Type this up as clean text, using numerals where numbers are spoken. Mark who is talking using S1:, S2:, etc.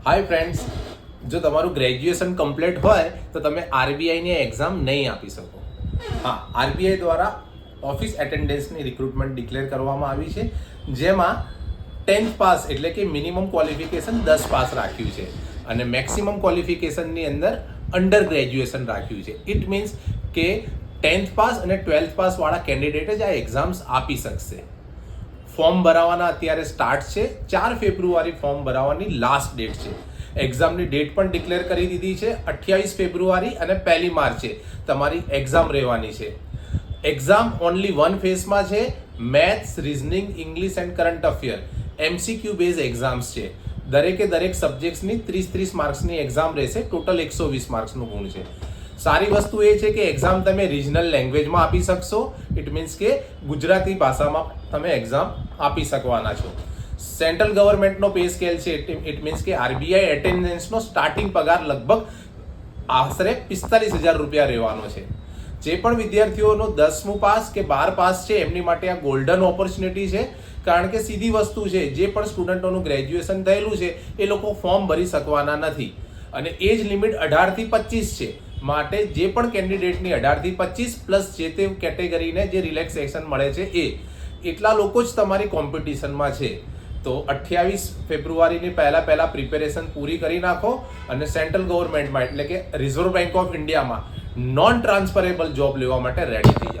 S1: Hi friends, જો તમારું graduation complete હોય તો તમે આરબીઆઈની એક્ઝામ નહીં આપી શકો. હા, આરબીઆઈ દ્વારા ઓફિસ એટેન્ડન્સની રિક્રુટમેન્ટ ડિક્લેર કરવામાં આવી છે, જેમાં 10th પાસ એટલે કે મિનિમમ ક્વોલિફિકેશન 10 પાસ રાખ્યું છે અને મેક્સિમમ ક્વોલિફિકેશનની અંદર અંડર ગ્રેજ્યુએશન રાખ્યું છે. ઇટ મીન્સ કે 10th પાસ અને 12th પાસ વાળા કેન્ડિડેટ જ આ એક્ઝામ્સ આપી શકશે. ફોર્મ ભરાવાના અત્યારે સ્ટાર્ટ છે. 4 ફેબ્રુઆરી ફોર્મ ભરાવાની લાસ્ટ ડેટ છે. એક્ઝામની ડેટ પણ ડિક્લેર કરી દીધી છે. 28 ફેબ્રુઆરી અને 1 માર્ચે તમારી એક્ઝામ રહેવાની છે. એક્ઝામ ઓનલી વન ફેઝમાં છે. Maths, reasoning, English end current affair MCQ base exams છે. દરેકે દરેક સબ્જેક્ટ્સની 30 માર્ક્સની એક્ઝામ રહેશે. ટોટલ 120 માર્ક્સનું ગુણ છે. સારી વસ્તુ એ છે કે એક્ઝામ તમે રિજનલ લેંગ્વેજમાં આપી શકશો. ઇટ મીન્સ કે ગુજરાતી ભાષામાં તમે એક્ઝામ આપી શકવાના છો. સેન્ટ્રલ ગવર્મેન્ટનો પે સ્કેલ છે. ઇટ મીન્સ કે આરબીઆઈ એટેન્ડન્સનો સ્ટાર્ટિંગ પગાર લગભગ આશરે 45,000 રૂપિયા રહેવાનો છે. જે પણ વિદ્યાર્થીઓનો 10મું પાસ કે 12 પાસ છે એમની માટે આ ગોલ્ડન ઓપોર્ચ્યુનિટી છે. કારણ કે સીધી વસ્તુ છે, જે પણ સ્ટુડન્ટોનું ગ્રેજ્યુએશન થયેલું છે એ લોકો ફોર્મ ભરી શકવાના નથી અને એજ લિમિટ 18 થી 25 છે. માટે જે પણ કેન્ડિડેટની 18 થી 25 પ્લસ જે તે કેટેગરીને જે રિલેક્સેશન મળે છે એટલા લોકો જ તમારી કોમ્પિટિશનમાં છે. તો 28 ફેબ્રુઆરીની પહેલા પ્રિપેરેશન પૂરી કરી નાખો અને સેન્ટ્રલ ગવર્મેન્ટમાં એટલે કે રિઝર્વ બેંક ઓફ ઇન્ડિયામાં નોન ટ્રાન્સફરેબલ જોબ લેવા માટે રેડી થઈ